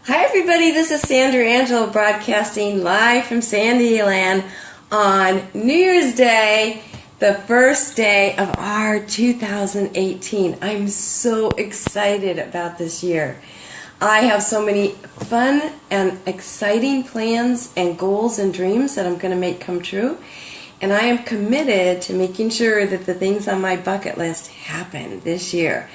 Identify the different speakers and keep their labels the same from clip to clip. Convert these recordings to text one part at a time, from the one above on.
Speaker 1: Hi everybody, this is Sandra Angelo broadcasting live from Sandyland on New Year's Day, the first day of our 2018. I'm so excited about this year. I have so many fun and exciting plans and goals and dreams that I'm going to make come true. And I am committed to making sure that the things on my bucket list happen this year.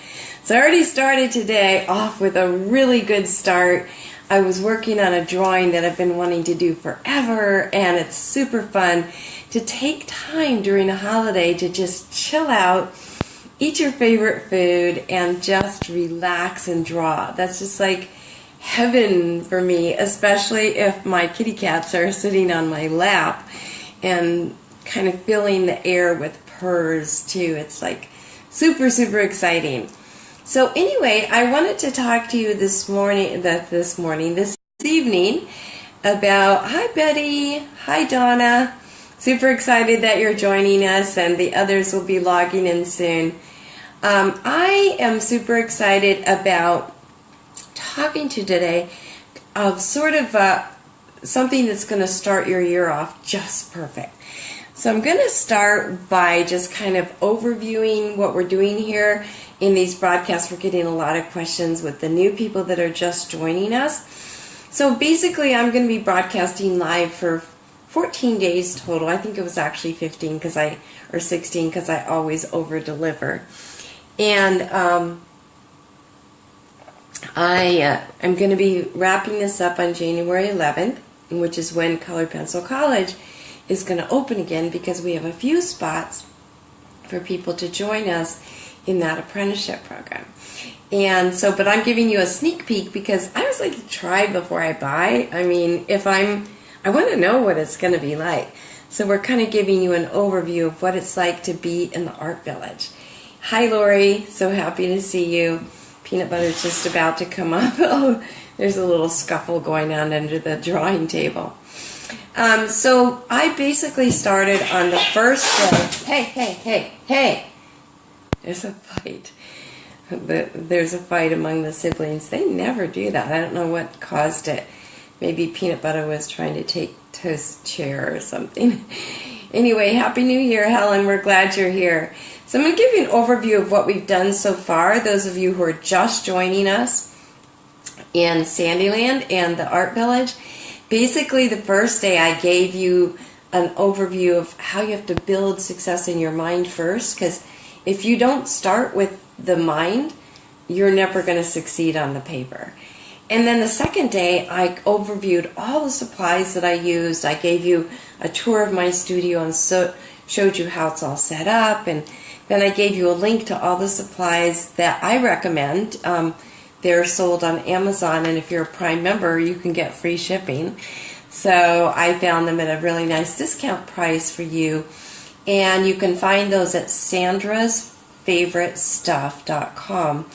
Speaker 1: So I already started today off with a really good start. I was working on a drawing that I've been wanting to do forever, and it's super fun to take time during a holiday to just chill out, eat your favorite food, and just relax and draw. That's just like heaven for me, especially if my kitty cats are sitting on my lap and kind of filling the air with purrs too. It's like super, super exciting. So anyway, I wanted to talk to you this evening about, hi Betty, hi Donna, super excited that you're joining us and the others will be logging in soon. I am super excited about talking to you today of sort of something that's going to start your year off just perfect. So I'm going to start by just kind of overviewing what we're doing here in these broadcasts. We're getting a lot of questions with the new people that are just joining us. So basically I'm going to be broadcasting live for 14 days total. I think it was actually 15 or 16 because I always over deliver. And I am going to be wrapping this up on January 11th, which is when Colored Pencil College is going to open again, because we have a few spots for people to join us in that apprenticeship program. And so, but I'm giving you a sneak peek because I was like, try before I buy. I mean, I want to know what it's going to be like. So we're kind of giving you an overview of what it's like to be in the Art Village. Hi Lori, so happy to see you. Peanut Butter's just about to come up. Oh, there's a little scuffle going on under the drawing table. So I basically started on the first day. Hey! There's a fight. There's a fight among the siblings. They never do that. I don't know what caused it. Maybe Peanut Butter was trying to take Toast's chair or something. Anyway, Happy New Year, Helen. We're glad you're here. So I'm going to give you an overview of what we've done so far. Those of you who are just joining us in Sandyland and the Art Village. Basically, the first day I gave you an overview of how you have to build success in your mind first, because if you don't start with the mind, you're never going to succeed on the paper. And then the second day, I overviewed all the supplies that I used. I gave you a tour of my studio and showed you how it's all set up, and then I gave you a link to all the supplies that I recommend. They're sold on Amazon, and if you're a Prime member, you can get free shipping. So I found them at a really nice discount price for you. And you can find those at sandrasfavoritestuff.com.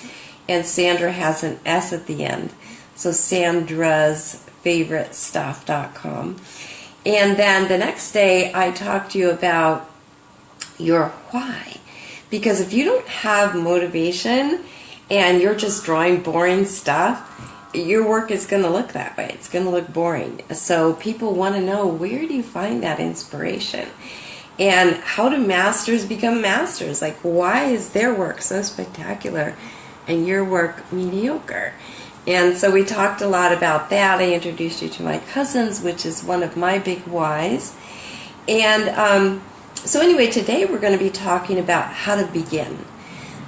Speaker 1: And Sandra has an S at the end. So sandrasfavoritestuff.com. And then the next day, I talked to you about your why. Because if you don't have motivation and you're just drawing boring stuff, your work is going to look that way. It's going to look boring. So people want to know, where do you find that inspiration? And how do masters become masters? Like, why is their work so spectacular and your work mediocre? And so we talked a lot about that. I introduced you to my cousins, which is one of my big whys. And so anyway, today we're going to be talking about how to begin.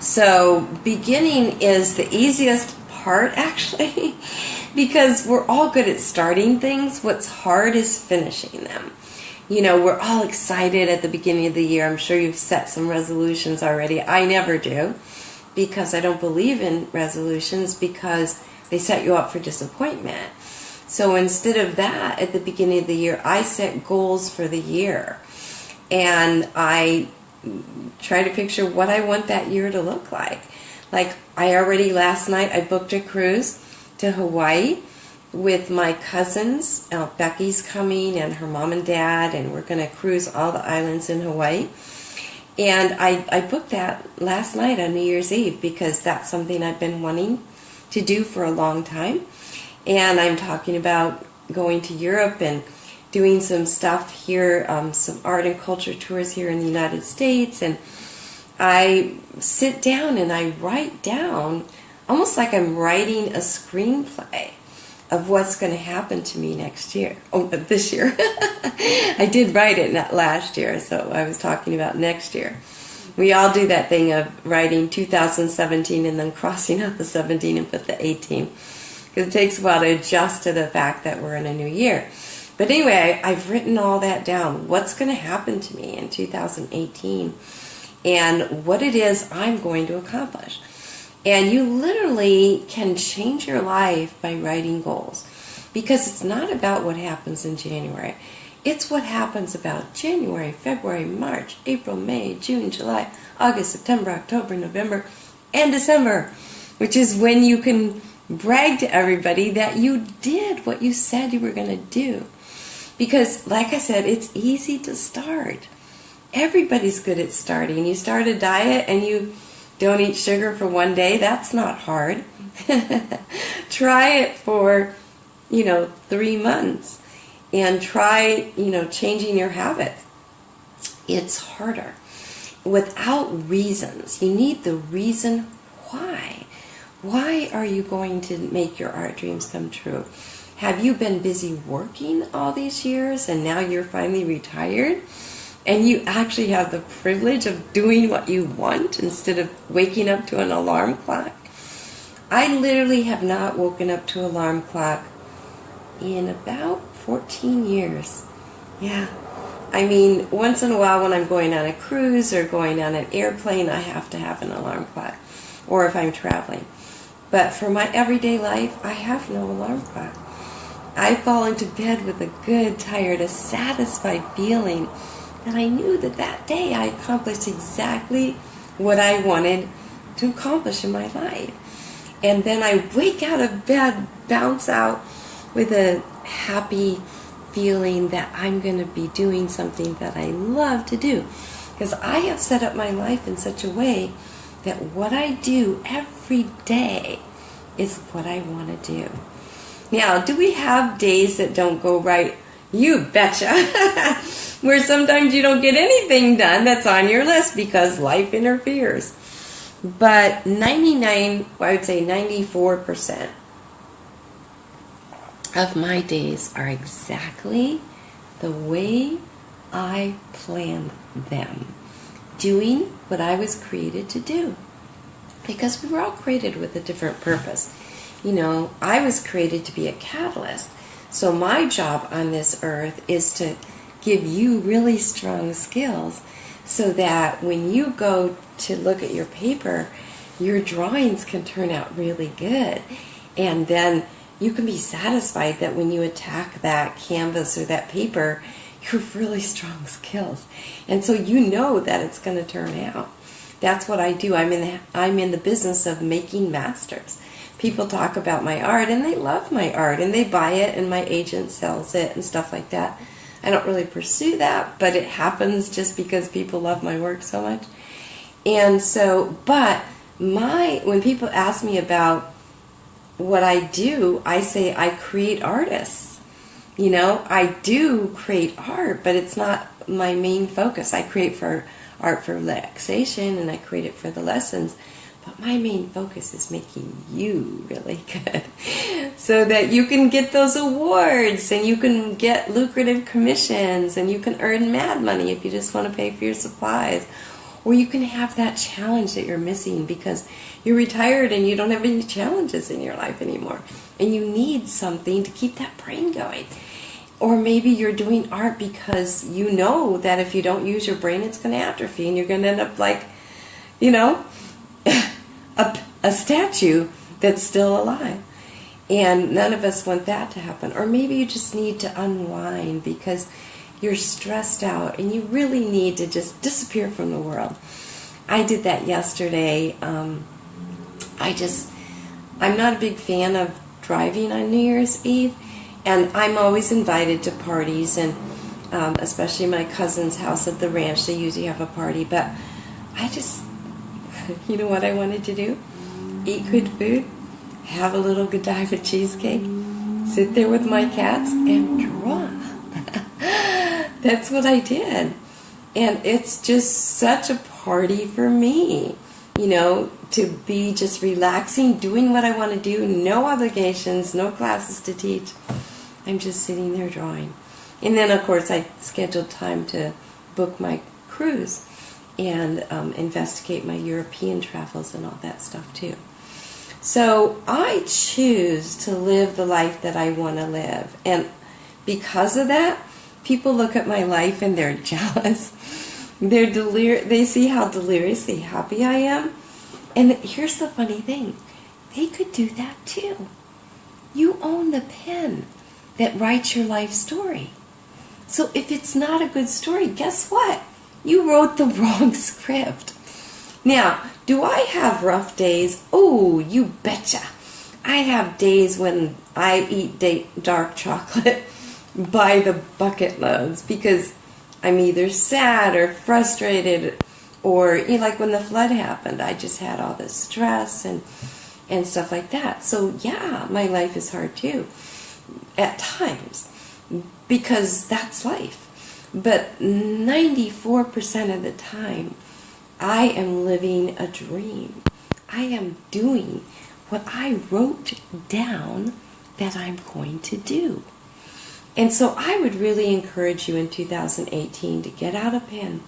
Speaker 1: So beginning is the easiest part, actually, because we're all good at starting things. What's hard is finishing them. You know, we're all excited at the beginning of the year. I'm sure you've set some resolutions already. I never do, because I don't believe in resolutions, because they set you up for disappointment. So instead of that, at the beginning of the year, I set goals for the year. And I try to picture what I want that year to look like. Like, last night, I booked a cruise to Hawaii with my cousins. Becky's coming and her mom and dad, and we're going to cruise all the islands in Hawaii. And I booked that last night on New Year's Eve, because that's something I've been wanting to do for a long time. And I'm talking about going to Europe and doing some stuff here, some art and culture tours here in the United States. And I sit down and I write down, almost like I'm writing a screenplay of what's going to happen to me next year. Oh, but this year. I did write it not last year, so I was talking about next year. We all do that thing of writing 2017 and then crossing out the 17 and put the 18. Because it takes a while to adjust to the fact that we're in a new year. But anyway, I've written all that down. What's going to happen to me in 2018 and what it is I'm going to accomplish. And you literally can change your life by writing goals. Because it's not about what happens in January. It's what happens about January, February, March, April, May, June, July, August, September, October, November, and December. Which is when you can brag to everybody that you did what you said you were going to do. Because, like I said, it's easy to start. Everybody's good at starting. You start a diet and you don't eat sugar for one day. That's not hard. Try it for, 3 months. And try, changing your habits. It's harder. Without reasons. You need the reason why. Why are you going to make your art dreams come true? Have you been busy working all these years and now you're finally retired? And you actually have the privilege of doing what you want instead of waking up to an alarm clock? I literally have not woken up to an alarm clock in about 14 years. Yeah. I mean, once in a while when I'm going on a cruise or going on an airplane, I have to have an alarm clock. Or if I'm traveling. But for my everyday life, I have no alarm clock. I fall into bed with a good, tired, a satisfied feeling that I knew that day I accomplished exactly what I wanted to accomplish in my life. And then I wake out of bed, bounce out with a happy feeling that I'm going to be doing something that I love to do. Because I have set up my life in such a way that what I do every day is what I want to do. Now, do we have days that don't go right? You betcha. Where sometimes you don't get anything done that's on your list because life interferes. But 94% of my days are exactly the way I planned them. Doing what I was created to do. Because we were all created with a different purpose. I was created to be a catalyst. So my job on this earth is to give you really strong skills so that when you go to look at your paper, your drawings can turn out really good. And then you can be satisfied that when you attack that canvas or that paper, you have really strong skills. And so you know that it's going to turn out. That's what I do. I'm in the business of making masters. People talk about my art and they love my art and they buy it and my agent sells it and stuff like that. I don't really pursue that, but it happens just because people love my work so much. And so, but when people ask me about what I do, I say I create artists. I do create art, but it's not my main focus. I create art for relaxation and I create it for the lessons. But my main focus is making you really good so that you can get those awards and you can get lucrative commissions and you can earn mad money if you just want to pay for your supplies. Or you can have that challenge that you're missing because you're retired and you don't have any challenges in your life anymore. And you need something to keep that brain going. Or maybe you're doing art because you know that if you don't use your brain, it's going to atrophy and you're going to end up like, a statue that's still alive. And none of us want that to happen. Or maybe you just need to unwind because you're stressed out and you really need to just disappear from the world. I did that yesterday. I'm not a big fan of driving on New Year's Eve, and I'm always invited to parties, and especially my cousin's house at the ranch, they usually have a party, but I just, you know what I wanted to do? Eat good food, have a little Godiva cheesecake, sit there with my cats and draw. That's what I did. And it's just such a party for me, to be just relaxing, doing what I want to do, no obligations, no classes to teach. I'm just sitting there drawing. And then, of course, I scheduled time to book my cruise and investigate my European travels and all that stuff, too. So I choose to live the life that I want to live. And because of that, people look at my life and they're jealous. They see how deliriously happy I am. And here's the funny thing. They could do that too. You own the pen that writes your life story. So if it's not a good story, guess what? You wrote the wrong script. Now, do I have rough days? Oh, you betcha. I have days when I eat dark chocolate by the bucket loads because I'm either sad or frustrated, or like when the flood happened, I just had all this stress and stuff like that. So yeah, my life is hard too at times because that's life. But 94% of the time, I am living a dream. I am doing what I wrote down that I'm going to do. And so I would really encourage you in 2018 to get out a pen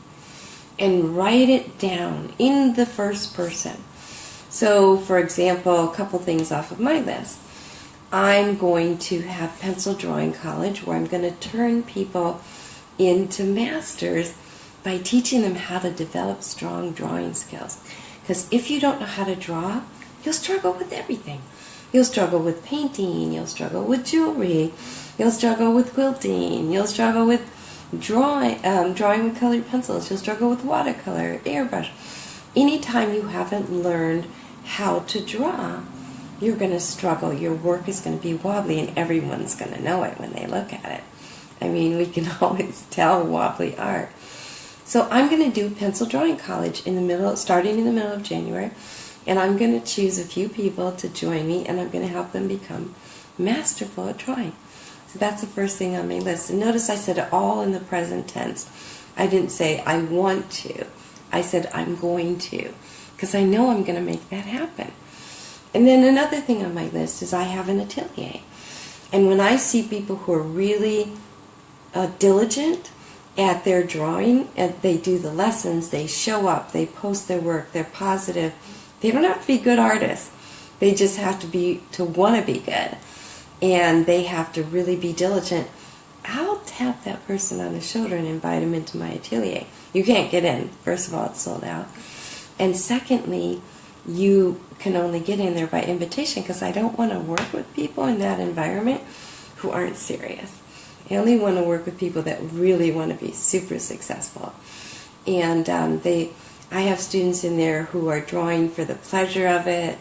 Speaker 1: and write it down in the first person. So, for example, a couple things off of my list. I'm going to have pencil drawing college where I'm going to turn people into masters by teaching them how to develop strong drawing skills. Because if you don't know how to draw, you'll struggle with everything. You'll struggle with painting, you'll struggle with jewelry, you'll struggle with quilting, you'll struggle with drawing with colored pencils, you'll struggle with watercolor, airbrush. Anytime you haven't learned how to draw, you're going to struggle. Your work is going to be wobbly, and everyone's going to know it when they look at it. I mean, we can always tell wobbly art. So I'm going to do pencil drawing college starting in the middle of January, and I'm going to choose a few people to join me, and I'm going to help them become masterful at drawing. So that's the first thing on my list. And notice I said it all in the present tense. I didn't say I want to. I said I'm going to, because I know I'm going to make that happen. And then another thing on my list is I have an atelier. And when I see people who are really diligent at their drawing, and they do the lessons, they show up, they post their work, they're positive. They don't have to be good artists. They just have to want to be good. And they have to really be diligent. I'll tap that person on the shoulder and invite them into my atelier. You can't get in. First of all, it's sold out. And secondly, you can only get in there by invitation because I don't want to work with people in that environment who aren't serious. I only want to work with people that really want to be super successful. And I have students in there who are drawing for the pleasure of it.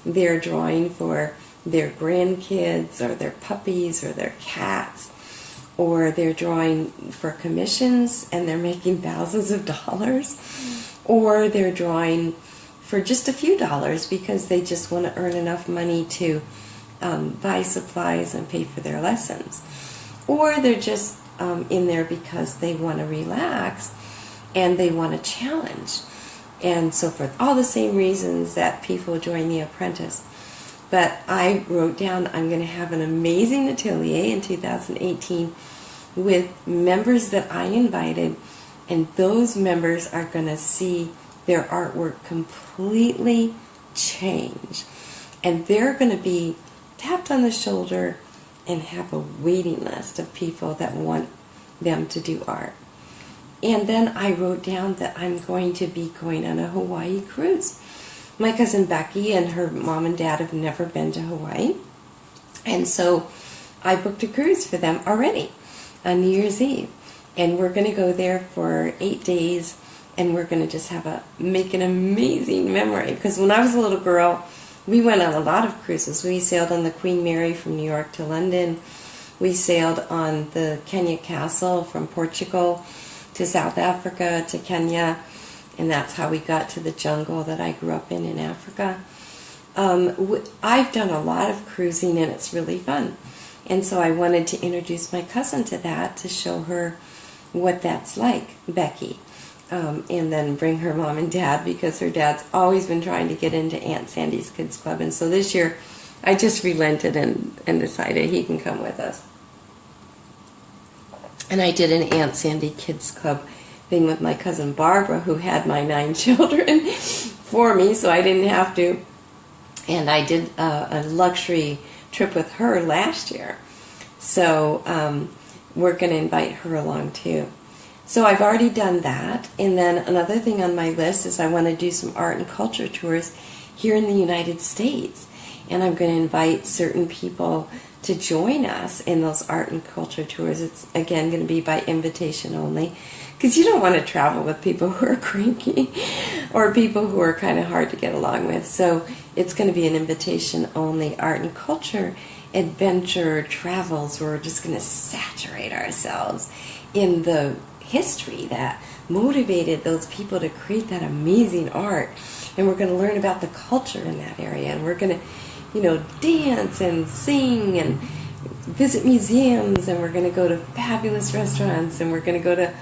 Speaker 1: They're drawing for their grandkids or their puppies or their cats. Or they're drawing for commissions and they're making thousands of dollars. Or they're drawing for just a few dollars because they just want to earn enough money to buy supplies and pay for their lessons. Or they're just in there because they want to relax and they want a challenge. And so forth. All the same reasons that people join The Apprentice. But I wrote down I'm going to have an amazing atelier in 2018 with members that I invited, and those members are going to see their artwork completely change. And they're going to be tapped on the shoulder and have a waiting list of people that want them to do art. And then I wrote down that I'm going to be going on a Hawaii cruise. My cousin Becky and her mom and dad have never been to Hawaii. And so I booked a cruise for them already on New Year's Eve. And we're going to go there for 8 days, and we're going to just make an amazing memory. Because when I was a little girl, we went on a lot of cruises. We sailed on the Queen Mary from New York to London. We sailed on the Kenya Castle from Portugal to South Africa to Kenya. And that's how we got to the jungle that I grew up in Africa. I've done a lot of cruising, and it's really fun. And so I wanted to introduce my cousin to that, to show her what that's like, Becky. And then bring her mom and dad, because her dad's always been trying to get into Aunt Sandy's Kids Club. And so this year I just relented and decided he can come with us. And I did an Aunt Sandy Kids Club thing with my cousin Barbara, who had my 9 children for me, so I didn't have to. And I did a luxury trip with her last year. So we're going to invite her along too. So I've already done that. And then another thing on my list is I want to do some art and culture tours here in the United States. And I'm going to invite certain people to join us in those art and culture tours. It's, again, going to be by invitation only, because you don't want to travel with people who are cranky or people who are kind of hard to get along with. So it's going to be an invitation only art and culture adventure travels. We're just going to saturate ourselves in the history that motivated those people to create that amazing art. And we're going to learn about the culture in that area. And we're going to, dance and sing and visit museums. And we're going to go to fabulous restaurants. And we're going to go to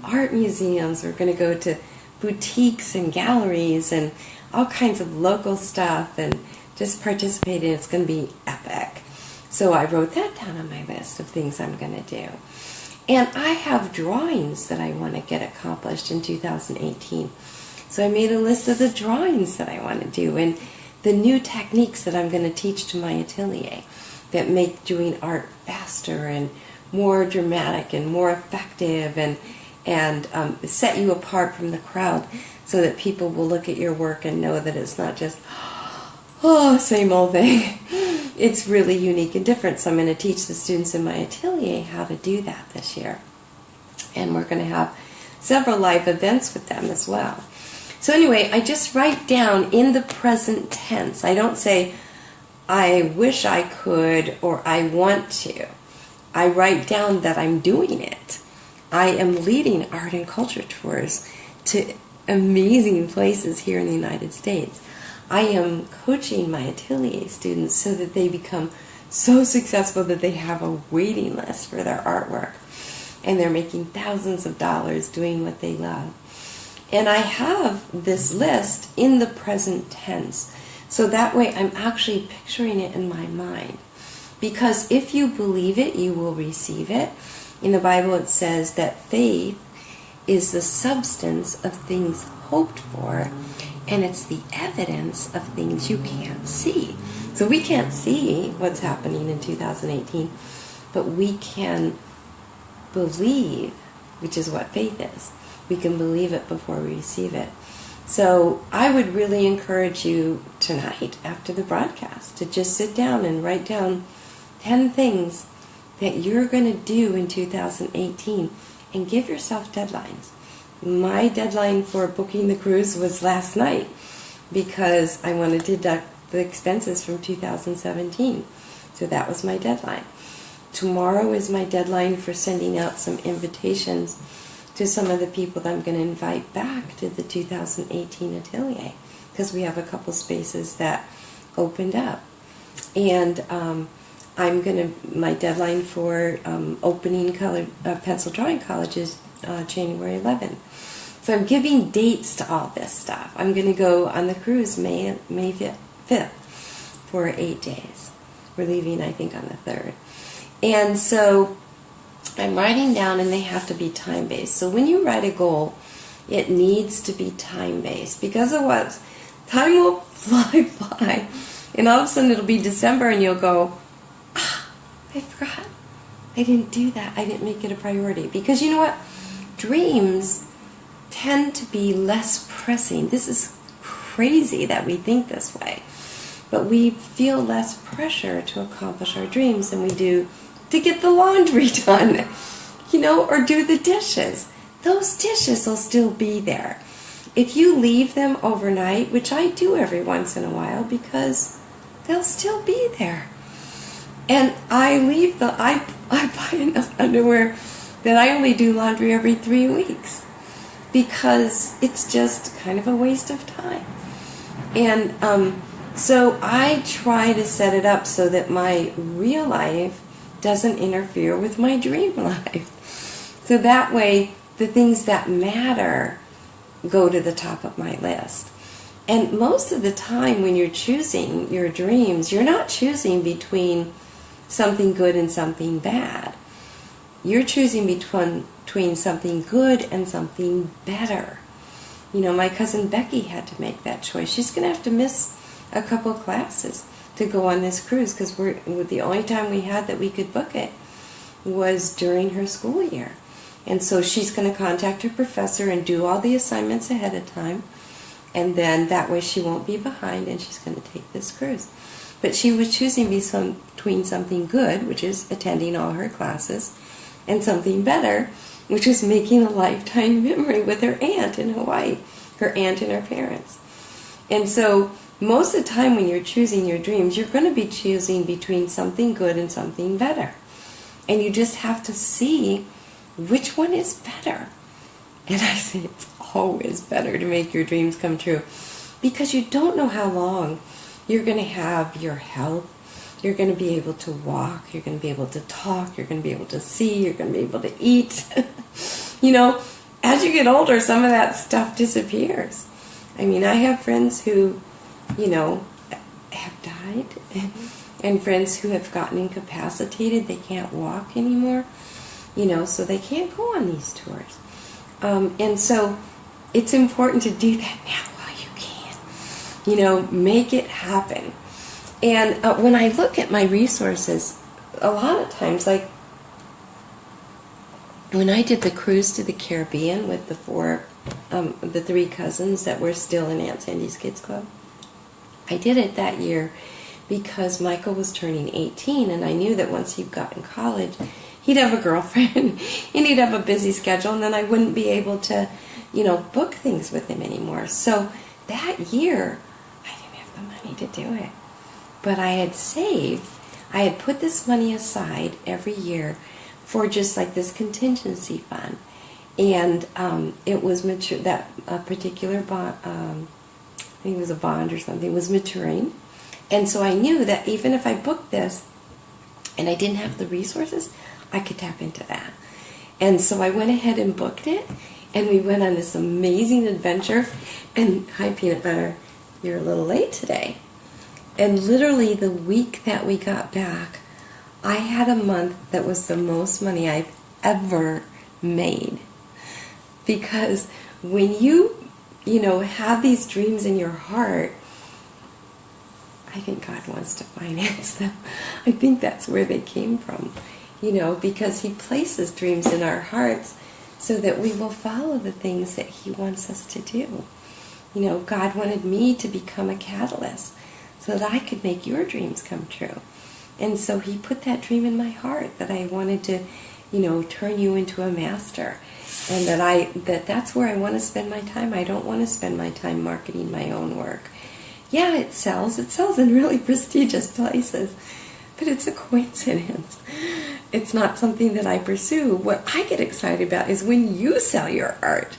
Speaker 1: art museums. We're going to go to boutiques and galleries and all kinds of local stuff and just participate in it. It's going to be epic. So I wrote that down on my list of things I'm going to do. And I have drawings that I want to get accomplished in 2018. So I made a list of the drawings that I want to do and the new techniques that I'm going to teach to my atelier that make doing art faster and more dramatic and more effective and set you apart from the crowd so that people will look at your work and know that it's not just, same old thing. It's really unique and different. So I'm going to teach the students in my atelier how to do that this year. And we're going to have several live events with them as well. So anyway, I just write down in the present tense. I don't say, I wish I could or I want to. I write down that I'm doing it. I am leading art and culture tours to amazing places here in the United States. I am coaching my atelier students so that they become so successful that they have a waiting list for their artwork. And they're making thousands of dollars doing what they love. And I have this list in the present tense. So that way I'm actually picturing it in my mind. Because if you believe it, you will receive it. In the Bible it says that faith is the substance of things hoped for, and it's the evidence of things you can't see. So we can't see what's happening in 2018, but we can believe, which is what faith is. We can believe it before we receive it. So I would really encourage you tonight, after the broadcast, to just sit down and write down 10 things that you're going to do in 2018 and give yourself deadlines. My deadline for booking the cruise was last night because I wanted to deduct the expenses from 2017. So that was my deadline. Tomorrow is my deadline for sending out some invitations to some of the people that I'm going to invite back to the 2018 atelier, because we have a couple spaces that opened up. And my deadline for opening pencil drawing college is January 11th. So I'm giving dates to all this stuff. I'm going to go on the cruise May 5th for 8 days. We're leaving, I think, on the 3rd. And so I'm writing down, and they have to be time-based. So when you write a goal, it needs to be time-based. Because of what? Time will fly. And all of a sudden it'll be December, and you'll go, I forgot. I didn't do that. I didn't make it a priority. Because you know what? Dreams tend to be less pressing. This is crazy that we think this way. But we feel less pressure to accomplish our dreams than we do to get the laundry done, or do the dishes. Those dishes will still be there. If you leave them overnight, which I do every once in a while, because they'll still be there. And I buy enough underwear that I only do laundry every 3 weeks, because it's just kind of a waste of time. And so I try to set it up so that my real life doesn't interfere with my dream life. So that way, the things that matter go to the top of my list. And most of the time when you're choosing your dreams, you're not choosing between something good and something bad. You're choosing between something good and something better. You know, my cousin Becky had to make that choice. She's going to have to miss a couple classes to go on this cruise because the only time we had that we could book it was during her school year. And so she's going to contact her professor and do all the assignments ahead of time. And then that way she won't be behind and she's going to take this cruise. But she was choosing between something good, which is attending all her classes, and something better, which is making a lifetime memory with her aunt in Hawaii, her aunt and her parents. And so most of the time when you're choosing your dreams, you're going to be choosing between something good and something better. And you just have to see which one is better. And I say it's always better to make your dreams come true because you don't know how long you're going to have your health. You're going to be able to walk. You're going to be able to talk. You're going to be able to see. You're going to be able to eat. You know, as you get older, some of that stuff disappears. I mean, I have friends who, you know, have died and friends who have gotten incapacitated. They can't walk anymore, you know, so they can't go on these tours. And so it's important to do that now while you can. You know, make it happen. And when I look at my resources, a lot of times, like when I did the cruise to the Caribbean with the three cousins that were still in Aunt Sandy's Kids Club, I did it that year because Michael was turning 18, and I knew that once he got in college, he'd have a girlfriend, and he'd have a busy schedule, and then I wouldn't be able to, you know, book things with him anymore. So that year, I didn't have the money to do it. But I had saved, I had put this money aside every year for just like this contingency fund. And it was mature, that particular bond, I think it was a bond or something, was maturing. And so I knew that even if I booked this and I didn't have the resources, I could tap into that. And so I went ahead and booked it, and we went on this amazing adventure. And hi, Peanut Butter, you're a little late today. And literally the week that we got back, I had a month that was the most money I've ever made. Because when you know, have these dreams in your heart, I think God wants to finance them. I think that's where they came from. You know, because He places dreams in our hearts so that we will follow the things that He wants us to do. You know, God wanted me to become a catalyst so that I could make your dreams come true. And so He put that dream in my heart that I wanted to, you know, turn you into a master. And that's where I want to spend my time. I don't want to spend my time marketing my own work. Yeah, it sells. It sells in really prestigious places. But it's a coincidence. It's not something that I pursue. What I get excited about is when you sell your art.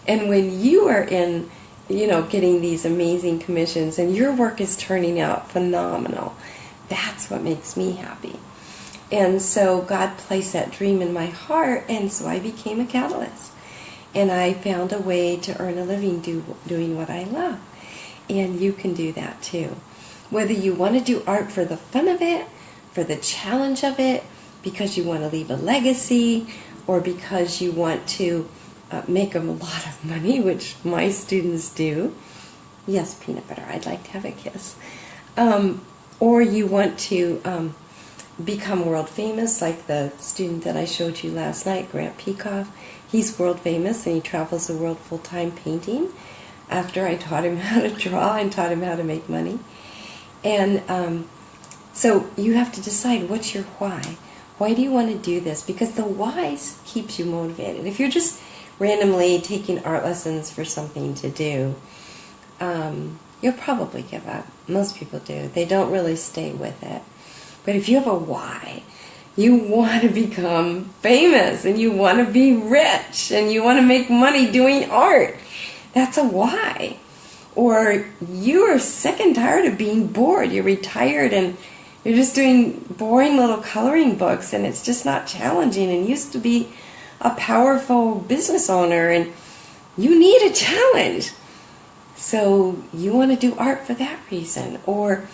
Speaker 1: And when you are in, you know, getting these amazing commissions and your work is turning out phenomenal. That's what makes me happy. And so God placed that dream in my heart, and so I became a catalyst. And I found a way to earn a living doing what I love. And you can do that too. Whether you want to do art for the fun of it, for the challenge of it, because you want to leave a legacy, or because you want to make them a lot of money, which my students do. Yes, Peanut Butter, I'd like to have a kiss. Or you want to become world famous, like the student that I showed you last night, Grant Peikoff. He's world famous, and he travels the world full-time painting after I taught him how to draw and taught him how to make money. And so you have to decide, what's your why? Why do you want to do this? Because the why keeps you motivated. If you're just randomly taking art lessons for something to do, you'll probably give up. Most people do. They don't really stay with it. But if you have a why, you want to become famous, and you want to be rich, and you want to make money doing art, that's a why. Or you are sick and tired of being bored. You're retired and You're just doing boring little coloring books, and it's just not challenging. And you used to be a powerful business owner, and you need a challenge. So you want to do art for that reason. Or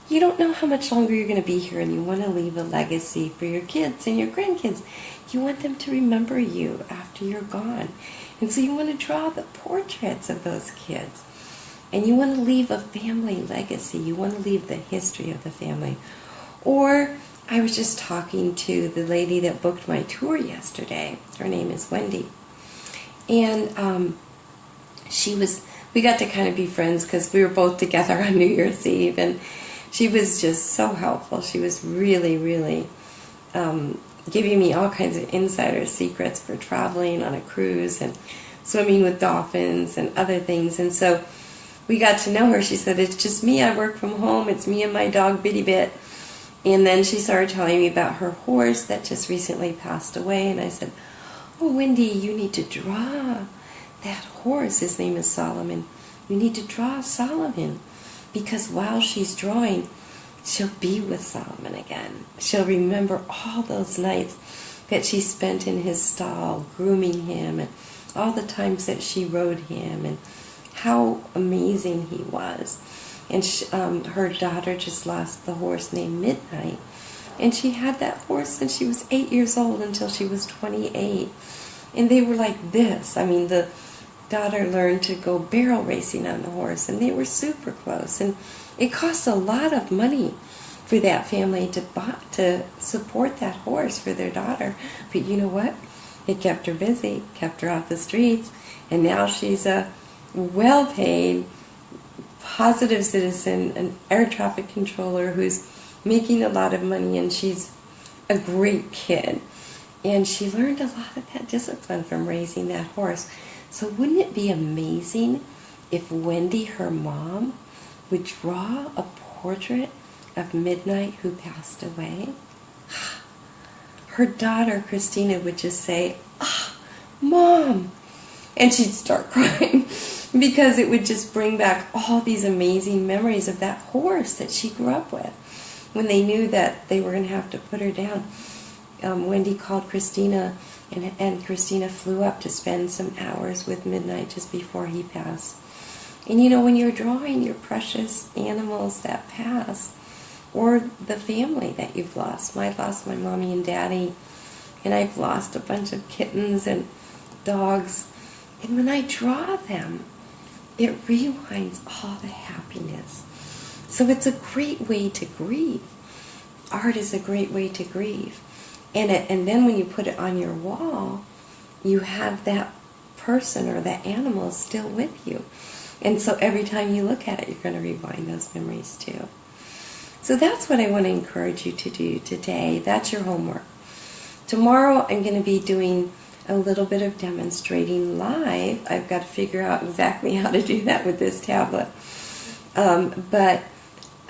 Speaker 1: you don't know how much longer you're going to be here, and you want to leave a legacy for your kids and your grandkids. You want them to remember you after you're gone. And so you want to draw the portraits of those kids. And you want to leave a family legacy. You want to leave the history of the family. Or I was just talking to the lady that booked my tour yesterday. Her name is Wendy. And we got to kind of be friends because we were both together on New Year's Eve. And she was just so helpful. She was really, really giving me all kinds of insider secrets for traveling on a cruise and swimming with dolphins and other things. And so we got to know her. She said, it's just me. I work from home. It's me and my dog, Bitty Bit. And then she started telling me about her horse that just recently passed away. And I said, oh, Wendy, you need to draw that horse. His name is Solomon. You need to draw Solomon. Because while she's drawing, she'll be with Solomon again. She'll remember all those nights that she spent in his stall, grooming him, and all the times that she rode him, and how amazing he was. And her daughter just lost the horse named Midnight. And she had that horse since she was 8 years old until she was 28. And they were like this. I mean, the daughter learned to go barrel racing on the horse, and they were super close. And it cost a lot of money for that family to support that horse for their daughter. But you know what? It kept her busy, kept her off the streets, and now she's a well-paid, positive citizen, an air traffic controller who's making a lot of money, and she's a great kid. And she learned a lot of that discipline from raising that horse. So wouldn't it be amazing if Wendy, her mom, would draw a portrait of Midnight who passed away? Her daughter, Christina, would just say, Mom! And she'd start crying because it would just bring back all these amazing memories of that horse that she grew up with. When they knew that they were going to have to put her down, Wendy called Christina, and Christina flew up to spend some hours with Midnight just before he passed. And you know, when you're drawing your precious animals that pass, or the family that you've lost. I lost my mommy and daddy, and I've lost a bunch of kittens and dogs. And when I draw them, it rewinds all the happiness. So it's a great way to grieve. Art is a great way to grieve. And then when you put it on your wall, you have that person or that animal still with you. And so every time you look at it, you're going to rewind those memories too. So that's what I want to encourage you to do today. That's your homework. Tomorrow I'm going to be doing a little bit of demonstrating live. I've got to figure out exactly how to do that with this tablet. But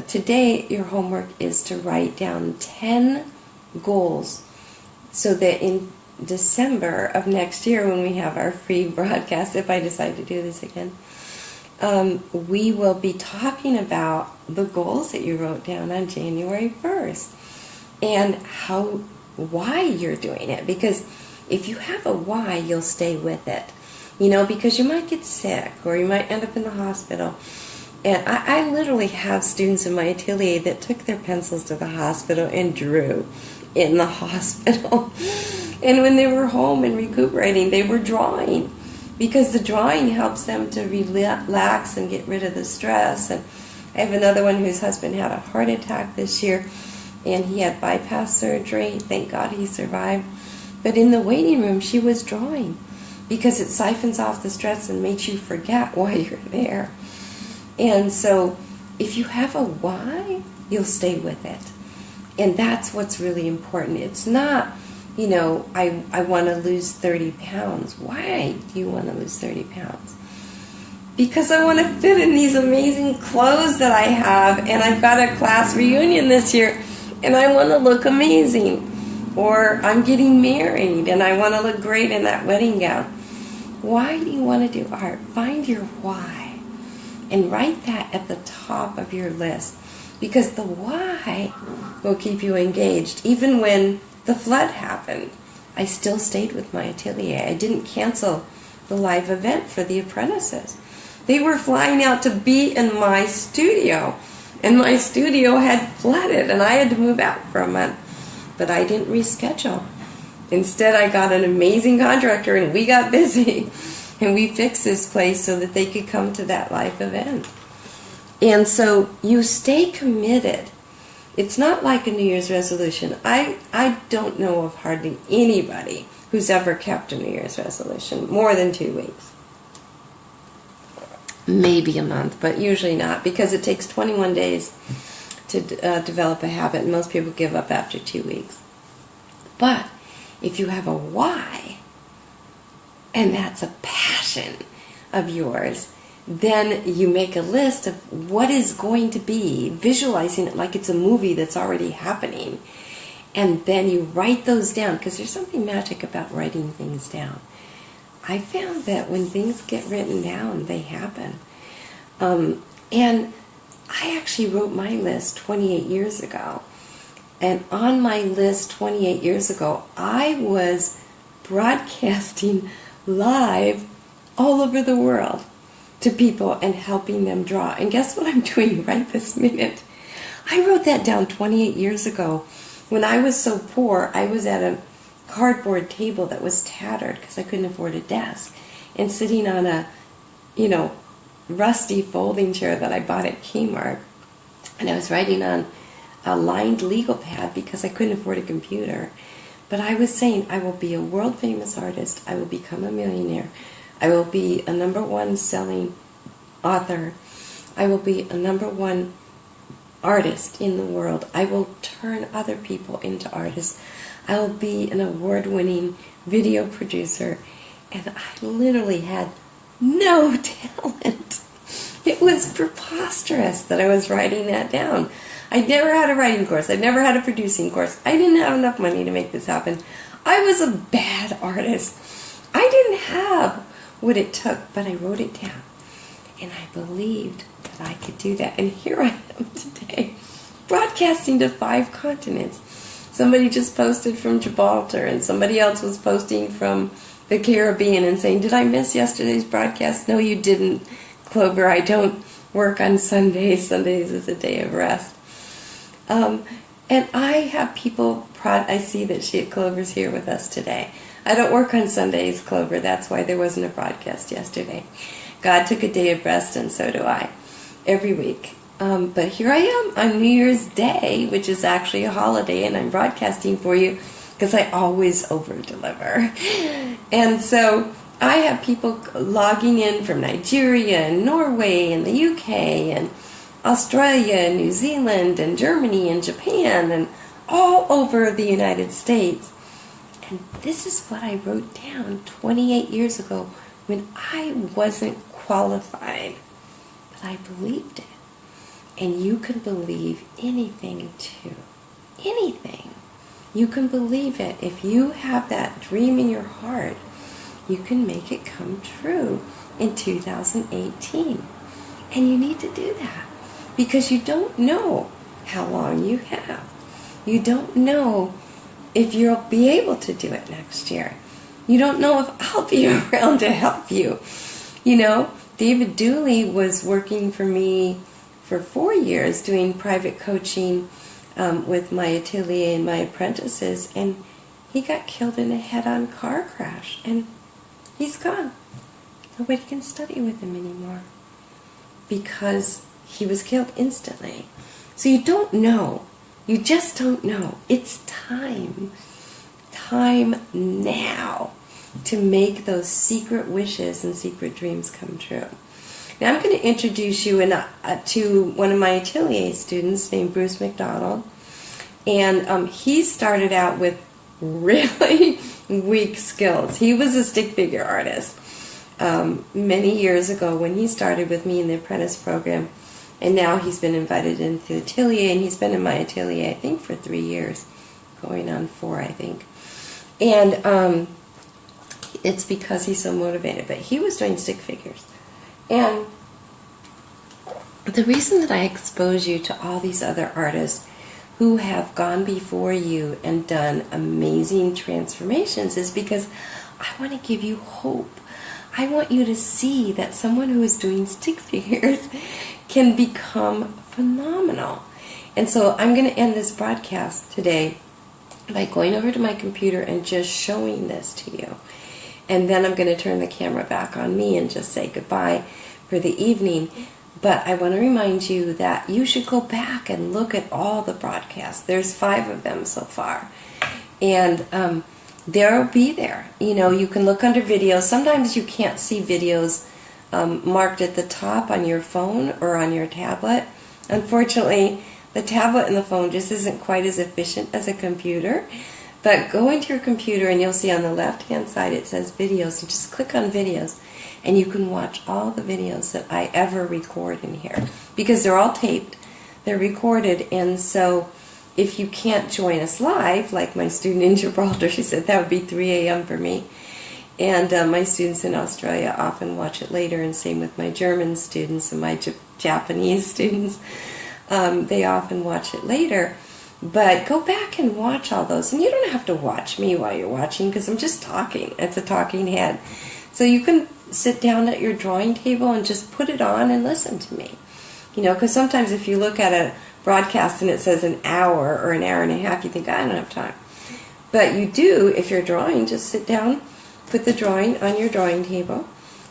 Speaker 1: today your homework is to write down 10 goals so that in December of next year, when we have our free broadcast, if I decide to do this again, we will be talking about the goals that you wrote down on January 1st and why you're doing it. Because if you have a why, you'll stay with it. You know, because you might get sick or you might end up in the hospital. And I literally have students in my atelier that took their pencils to the hospital and drew in the hospital. And when they were home and recuperating, they were drawing. Because the drawing helps them to relax and get rid of the stress. And I have another one whose husband had a heart attack this year, and he had bypass surgery. Thank God he survived. But in the waiting room, she was drawing because it siphons off the stress and makes you forget why you're there. And so if you have a why, you'll stay with it. And that's what's really important. It's not, you know, I want to lose 30 pounds. Why do you want to lose 30 pounds? Because I want to fit in these amazing clothes that I have, and I've got a class reunion this year, and I want to look amazing. Or I'm getting married, and I want to look great in that wedding gown. Why do you want to do art? Find your why, and write that at the top of your list. because the why will keep you engaged. Even when the flood happened, I still stayed with my atelier. I didn't cancel the live event for the apprentices. They were flying out to be in my studio, and my studio had flooded, and I had to move out for a month. But I didn't reschedule. Instead, I got an amazing contractor, and we got busy, and we fixed this place so that they could come to that live event. And so you stay committed. It's not like a New Year's resolution. I don't know of hardly anybody who's ever kept a New Year's resolution more than 2 weeks. Maybe a month, but usually not, because it takes 21 days to develop a habit, and most people give up after 2 weeks. But if you have a why, and that's a passion of yours, then you make a list of what is going to be, visualizing it like it's a movie that's already happening. And then you write those down, because there's something magic about writing things down. I found that when things get written down, they happen. And I actually wrote my list 28 years ago. And on my list 28 years ago, I was broadcasting live all over the world to people and helping them draw. And guess what I'm doing right this minute? I wrote that down 28 years ago. When I was so poor, I was at a cardboard table that was tattered because I couldn't afford a desk, and sitting on a, rusty folding chair that I bought at Kmart. And I was writing on a lined legal pad because I couldn't afford a computer. But I was saying, I will be a world famous artist. I will become a millionaire. I will be a #1 selling author. I will be a #1 artist in the world. I will turn other people into artists. I will be an award-winning video producer. And I literally had no talent. It was preposterous that I was writing that down. I'd never had a writing course. I'd never had a producing course. I didn't have enough money to make this happen. I was a bad artist. I didn't have what it took, but I wrote it down. And I believed that I could do that. And here I am today, broadcasting to 5 continents. Somebody just posted from Gibraltar, and somebody else was posting from the Caribbean and saying, did I miss yesterday's broadcast? No, you didn't, Clover. I don't work on Sundays. Sundays is a day of rest. And I have people, I see that Clover's here with us today. I don't work on Sundays, Clover. That's why there wasn't a broadcast yesterday. God took a day of rest, and so do I, every week. But here I am on New Year's Day, which is actually a holiday, and I'm broadcasting for you because I always over-deliver. And so I have people logging in from Nigeria and Norway and the UK and Australia and New Zealand and Germany and Japan and all over the United States. And this is what I wrote down 28 years ago when I wasn't qualified. But I believed it. And you can believe anything too. Anything. You can believe it. If you have that dream in your heart, you can make it come true in 2018. And you need to do that because you don't know how long you have. You don't know if you'll be able to do it next year. You don't know if I'll be around to help you. David Dooley was working for me for 4 years doing private coaching with my atelier and my apprentices, and he got killed in a head-on car crash, and he's gone. Nobody can study with him anymore because he was killed instantly. So you don't know. You just don't know. It's time. Time now to make those secret wishes and secret dreams come true. Now I'm going to introduce you to one of my atelier students named Bruce McDonald. And he started out with really weak skills. He was a stick figure artist many years ago when he started with me in the apprentice program. And now he's been invited into the atelier, and he's been in my atelier, I think, for 3 years. Going on 4, I think. And it's because he's so motivated. But he was doing stick figures. And the reason that I expose you to all these other artists who have gone before you and done amazing transformations is because I want to give you hope. I want you to see that someone who is doing stick figures can become phenomenal. And so I'm going to end this broadcast today by going over to my computer and just showing this to you. And then I'm going to turn the camera back on me and just say goodbye for the evening. But I want to remind you that you should go back and look at all the broadcasts. There's 5 of them so far. And they'll be there. You know, you can look under videos. Sometimes you can't see videos marked at the top on your phone or on your tablet. Unfortunately, the tablet and the phone just isn't quite as efficient as a computer. But go into your computer and you'll see on the left-hand side it says videos. So just click on videos and you can watch all the videos that I ever record in here. Because they're all taped, they're recorded, and so if you can't join us live, like my student in Gibraltar, she said that would be 3 a.m. for me. And my students in Australia often watch it later, and same with my German students and my Japanese students. They often watch it later. But go back and watch all those. And you don't have to watch me while you're watching because I'm just talking. It's a talking head. So you can sit down at your drawing table and just put it on and listen to me. You know, because sometimes if you look at a broadcast and it says an hour or an hour and a half, you think, I don't have time. But you do, if you're drawing, just sit down, put the drawing on your drawing table,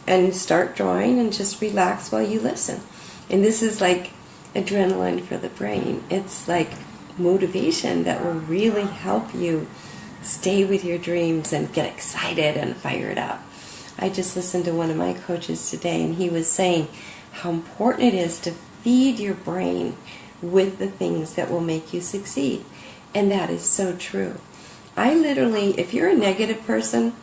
Speaker 1: and start drawing and just relax while you listen. And this is like adrenaline for the brain. It's like motivation that will really help you stay with your dreams and get excited and fired up. I just listened to one of my coaches today, and he was saying how important it is to feed your brain with the things that will make you succeed. And that is so true. I literally, if you're a negative person,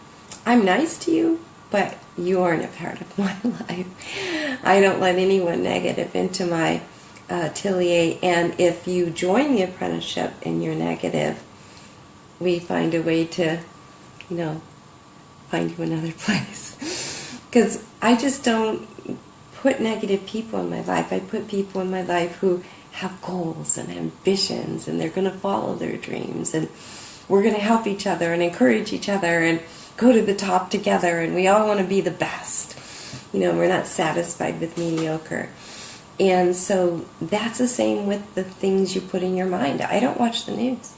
Speaker 1: I'm nice to you, but you aren't a part of my life. I don't let anyone negative into my atelier, and if you join the apprenticeship and you're negative, we find a way to, you know, find you another place. Because I just don't put negative people in my life. I put people in my life who have goals and ambitions, and they're going to follow their dreams, and we're going to help each other and encourage each other and go to the top together, and we all want to be the best. You know, we're not satisfied with mediocre. And so that's the same with the things you put in your mind. I don't watch the news.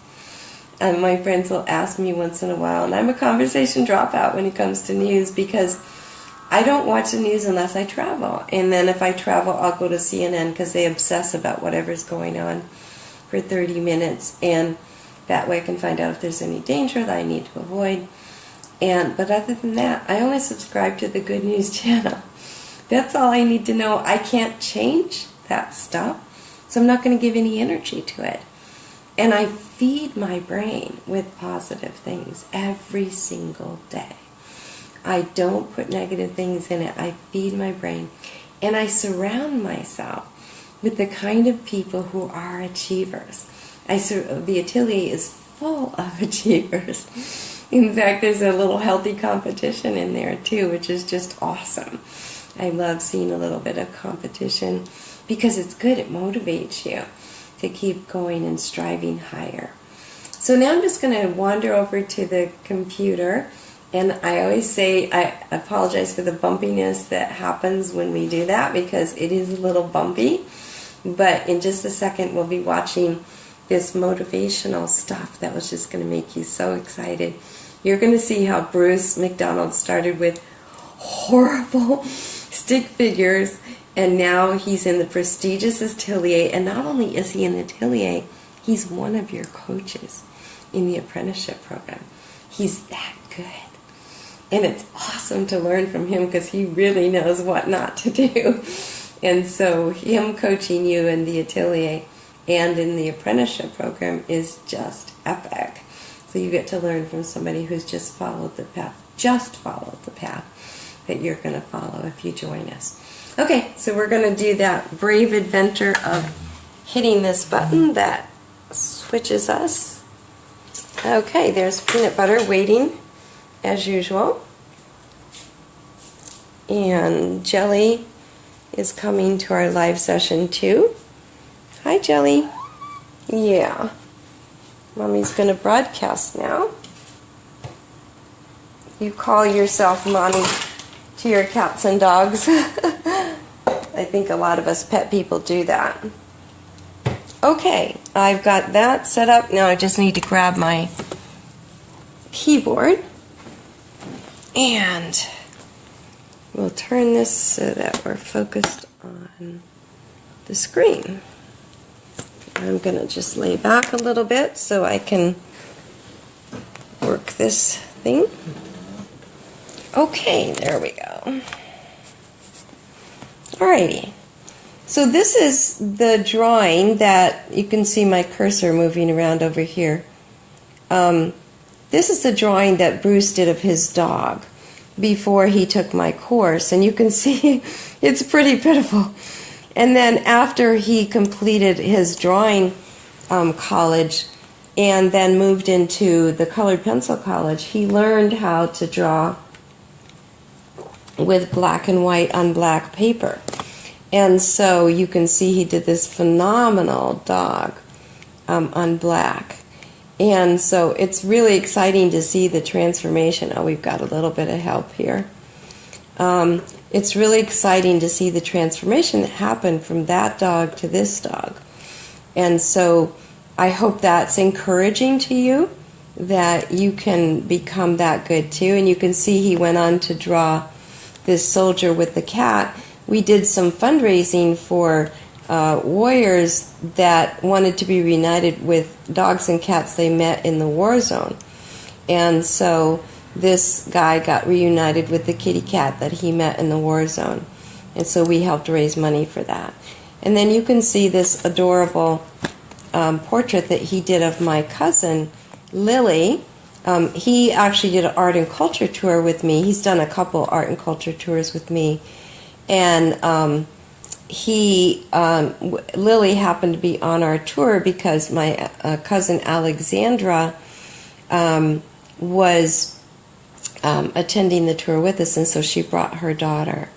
Speaker 1: My friends will ask me once in a while, and I'm a conversation dropout when it comes to news because I don't watch the news unless I travel. And then if I travel, I'll go to CNN because they obsess about whatever's going on for 30 minutes. And that way I can find out if there's any danger that I need to avoid. But other than that, I only subscribe to the Good News channel. That's all I need to know. I can't change that stuff, so I'm not going to give any energy to it. And I feed my brain with positive things every single day. I don't put negative things in it. I feed my brain. And I surround myself with the kind of people who are achievers. The atelier is full of achievers. In fact, there's a little healthy competition in there too, which is just awesome. I love seeing a little bit of competition because it's good. It motivates you to keep going and striving higher. So now I'm just going to wander over to the computer, and I always say I apologize for the bumpiness that happens when we do that because it is a little bumpy. But in just a second we'll be watching this motivational stuff that was just going to make you so excited. You're going to see how Bruce McDonald started with horrible stick figures, and now he's in the prestigious atelier. And not only is he in the atelier, he's one of your coaches in the apprenticeship program. He's that good. And it's awesome to learn from him because he really knows what not to do. And so him coaching you in the atelier and in the apprenticeship program is just epic. So you get to learn from somebody who's just followed the path that you're going to follow if you join us. Okay, so we're going to do that brave adventure of hitting this button that switches us. Okay, there's peanut butter waiting as usual. And jelly is coming to our live session too. Hi, Jelly. Yeah. Mommy's going to broadcast now. You call yourself mommy to your cats and dogs. I think a lot of us pet people do that. Okay, I've got that set up. Now I just need to grab my keyboard. And we'll turn this so that we're focused on the screen. I'm going to just lay back a little bit so I can work this thing. Okay, there we go. Alrighty. So this is the drawing that you can see my cursor moving around over here. This is the drawing that Bruce did of his dog before he took my course, and you can see it's pretty pitiful. And then after he completed his drawing college and then moved into the colored pencil college, he learned how to draw with black and white on black paper. And so you can see he did this phenomenal dog on black. And so it's really exciting to see the transformation. Oh, we've got a little bit of help here. It's really exciting to see the transformation that happened from that dog to this dog. And so I hope that's encouraging to you, that you can become that good too. And you can see he went on to draw this soldier with the cat. We did some fundraising for warriors that wanted to be reunited with dogs and cats they met in the war zone. And so this guy got reunited with the kitty cat that he met in the war zone. And so we helped raise money for that. And then you can see this adorable portrait that he did of my cousin, Lily. He actually did an art and culture tour with me. He's done a couple art and culture tours with me. And Lily happened to be on our tour because my cousin Alexandra was attending the tour with us, and so she brought her daughter.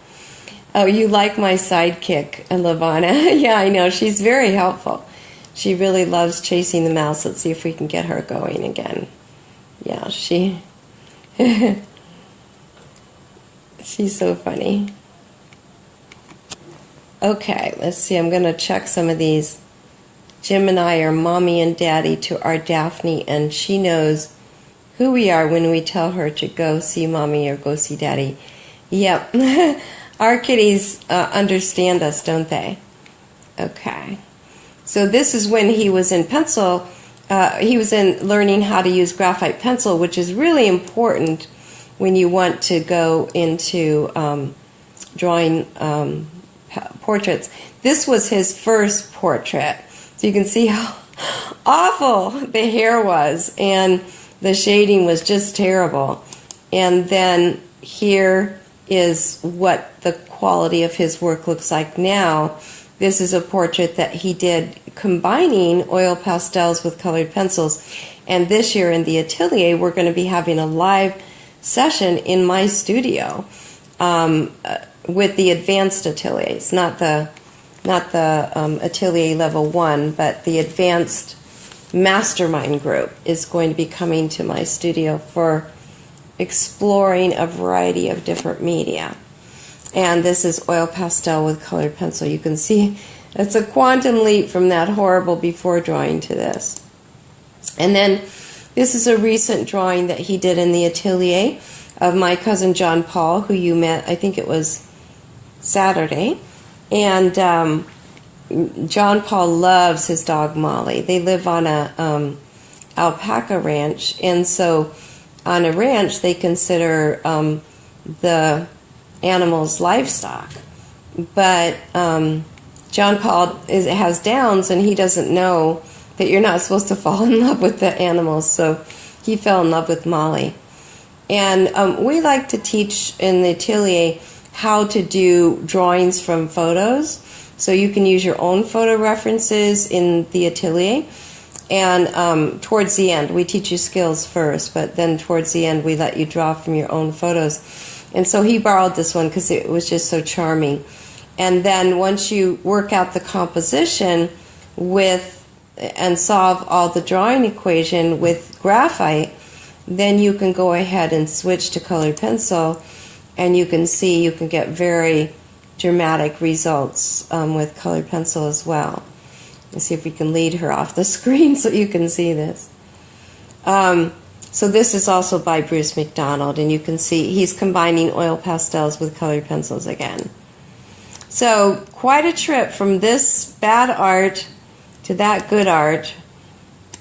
Speaker 1: Oh, you like my sidekick, Lavana? Yeah, I know. She's very helpful. She really loves chasing the mouse. Let's see if we can get her going again. Yeah, she's so funny. Okay, let's see. I'm going to check some of these. Jim and I are mommy and daddy to our Daphne, and she knows who we are when we tell her to go see mommy or go see daddy. Yep. Our kitties understand us, don't they? Okay. So this is when he was in pencil. He was in learning how to use graphite pencil, which is really important when you want to go into drawing portraits. This was his first portrait. So you can see how awful the hair was, and the shading was just terrible. And then here is what the quality of his work looks like now. This is a portrait that he did combining oil pastels with colored pencils. And this year in the atelier, we're going to be having a live session in my studio with the advanced ateliers, not the atelier level 1, but the advanced mastermind group is going to be coming to my studio for exploring a variety of different media. And this is oil pastel with colored pencil. You can see it's a quantum leap from that horrible before drawing to this. And then this is a recent drawing that he did in the atelier of my cousin John Paul, who you met, I think it was Saturday. And John Paul loves his dog Molly. They live on a alpaca ranch, and so on a ranch they consider the animals livestock. But John Paul has Downs, and he doesn't know that you're not supposed to fall in love with the animals, so he fell in love with Molly. And we like to teach in the atelier how to do drawings from photos. So you can use your own photo references in the atelier. And towards the end, we teach you skills first, but then towards the end, we let you draw from your own photos. And so he borrowed this one because it was just so charming. And then once you work out the composition and solve all the drawing equation with graphite, then you can go ahead and switch to colored pencil, and you can see you can get very dramatic results with colored pencil as well. Let's see if we can lead her off the screen so you can see this. So this is also by Bruce McDonald, and you can see he's combining oil pastels with colored pencils again. So quite a trip from this bad art to that good art,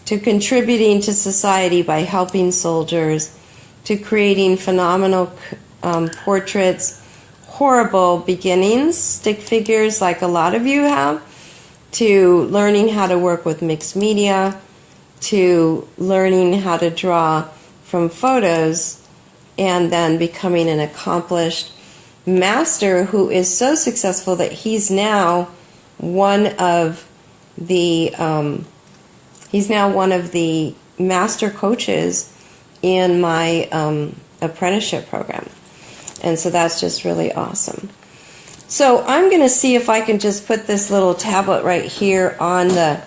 Speaker 1: to contributing to society by helping soldiers, to creating phenomenal portraits, horrible beginnings, stick figures like a lot of you have, to learning how to work with mixed media, to learning how to draw from photos, and then becoming an accomplished master who is so successful that he's now one of the master coaches in my apprenticeship program. And so that's just really awesome. So I'm going to see if I can just put this little tablet right here on the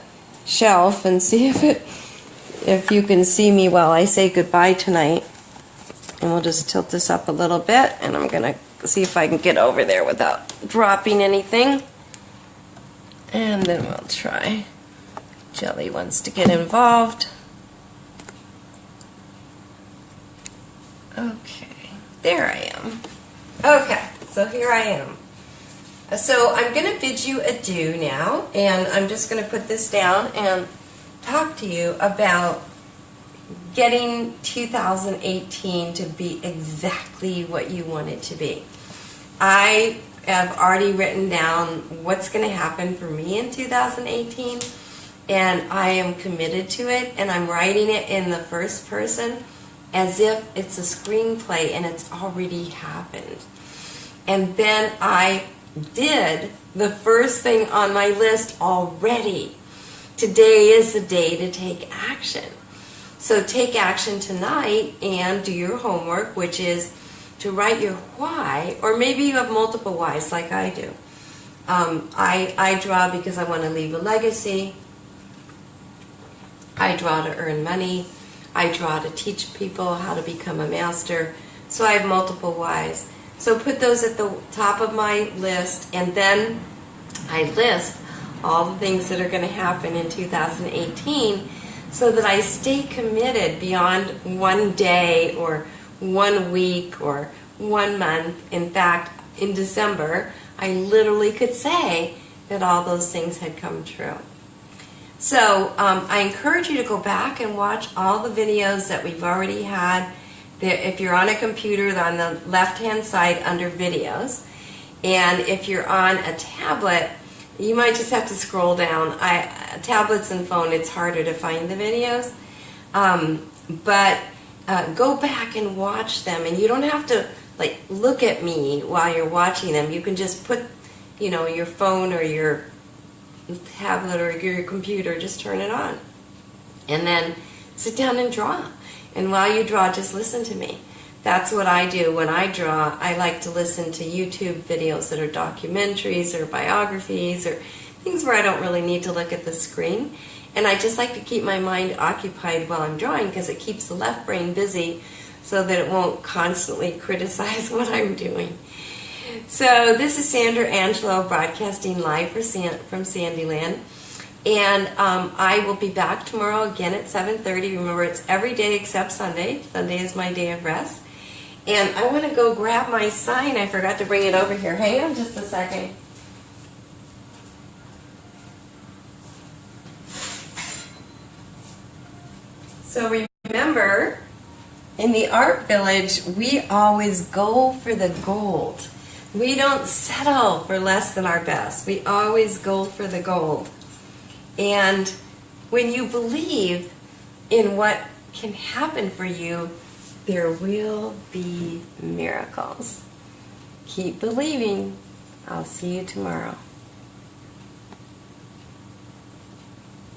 Speaker 1: shelf and see if you can see me while I say goodbye tonight. And we'll just tilt this up a little bit, and I'm going to see if I can get over there without dropping anything. And then we'll try. Jelly wants to get involved. Okay, there I am. Okay, so here I am. So I'm going to bid you adieu now, and I'm just going to put this down and talk to you about getting 2018 to be exactly what you want it to be. I have already written down what's going to happen for me in 2018, and I am committed to it, and I'm writing it in the first person as if it's a screenplay and it's already happened. And then I did the first thing on my list already. Today is the day to take action. So take action tonight and do your homework, which is to write your why, or maybe you have multiple whys like I do. I draw because I want to leave a legacy. I draw to earn money. I draw to teach people how to become a master. So I have multiple whys. So put those at the top of my list, and then I list all the things that are going to happen in 2018 so that I stay committed beyond one day or 1 week or 1 month. In fact, in December, I literally could say that all those things had come true. So I encourage you to go back and watch all the videos that we've already had. If you're on a computer, they're on the left-hand side under videos. And if you're on a tablet, you might just have to scroll down. Tablets and phone, it's harder to find the videos. But go back and watch them. And you don't have to look at me while you're watching them. You can just put, your phone or your tablet or your computer, just turn it on. And then sit down and draw. And while you draw, just listen to me. That's what I do when I draw. I like to listen to YouTube videos that are documentaries or biographies or things where I don't really need to look at the screen. And I just like to keep my mind occupied while I'm drawing because it keeps the left brain busy so that it won't constantly criticize what I'm doing. So this is Sandra Angelo broadcasting live from Sandyland. And I will be back tomorrow again at 7:30. Remember, it's every day except Sunday. Sunday is my day of rest. And I want to go grab my sign. I forgot to bring it over here. Hang on just a second. So remember, in the Art Village, we always go for the gold. We don't settle for less than our best. We always go for the gold. And when you believe in what can happen for you, there will be miracles. Keep believing. I'll see you tomorrow.